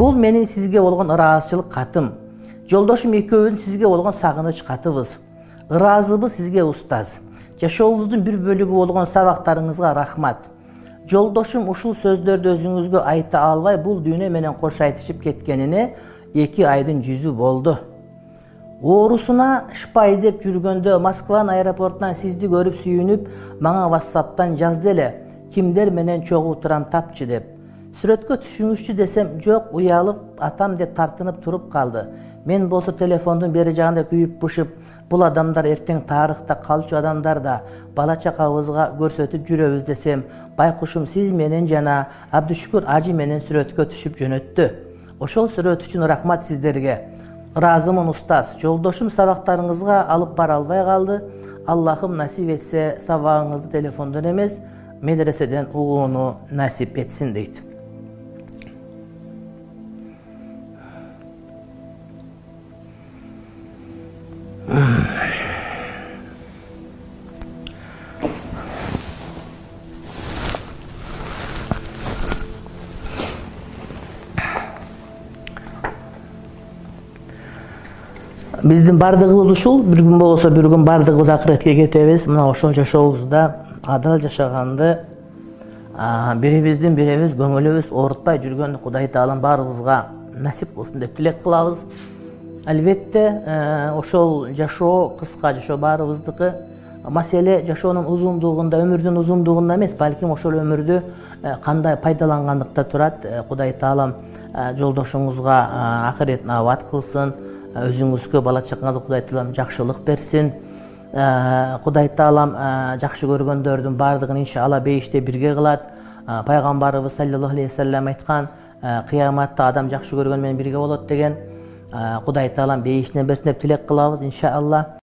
Бул менин сизге болгон ыраазычылык катым. Жолдошум экөөбүздүн сизге болгон сагыныч катыбыз. Ыраазыбыз сизге устаз. Жашообуздун бир бөлүгү болгон сабактарыңызга рахмат. Жолдошум ушул сөздөрдү өзүңүзгө айта албай бул дүйнө менен кош айтышып кеткенине 2 айдын жүзү болду. Оорусуна шыпа издеп жүргөндө Москванын аэропортунан сизди көрүп сүйүнүп, мага WhatsApp'тан жазды эле. Кимдер менен чогуу турам тапчы деп. Сүрөткө түшүңүзчү десем, жок, уялып атам деп тартынып туруп калды. Мен болсо телефондун бери жагында күйүп бышып, бул адамдар эртең тарыхта калчу адамдар да бала чакабызга көрсөтүп жүрөбүз десем, байкушум сиз менен жана Абдышүкүр ажы менен сүрөткө түшүп жөнөттү. Ошол сүрөт үчүн рахмат сиздерге. Ыраазымын устаз. Жолдошум сабактарыңызга алып бара албай калды. Аллахым насип этсе, сабагыңызды телефондон эмес, медреседен угууну насип этсин дейт. Биздин бардыгыбыз ушул, бир күн болсо бир күн бардыгыбыз акыретке кетебиз. Мына ошол жашообузда адал жашаганды, бирибиздин бирибиз көңүлүбүз оорутпай жүргөндү Кудай Таалам баарыбызга насип кылсын деп тилек кылабыз. Албетте, ошол жашоо кыска жашоо баарыбыздыкы. Маселе жашоонун узундугунда, өмүрдүн узундугунда эмес, балким ошол өмүрдү кандай пайдалангандыкта турат. Кудай Таалам жолдошуңузга акыретін абад кылсын. Өзүңүзгө, бала чакаңызга Кудай Таалам жакшылык берсин. Кудай Таалам жакшы көргөндөрдүн баардыгын иншалла бейиште бирге кылат. Пайгамбарыбыз саллаллаху алейхи ва саллям айткан, кыяматта адам жакшы көргөн менен бирге болот деген. Кудай Таалам бейишинен берсин деп тилек кылабыз иншалла.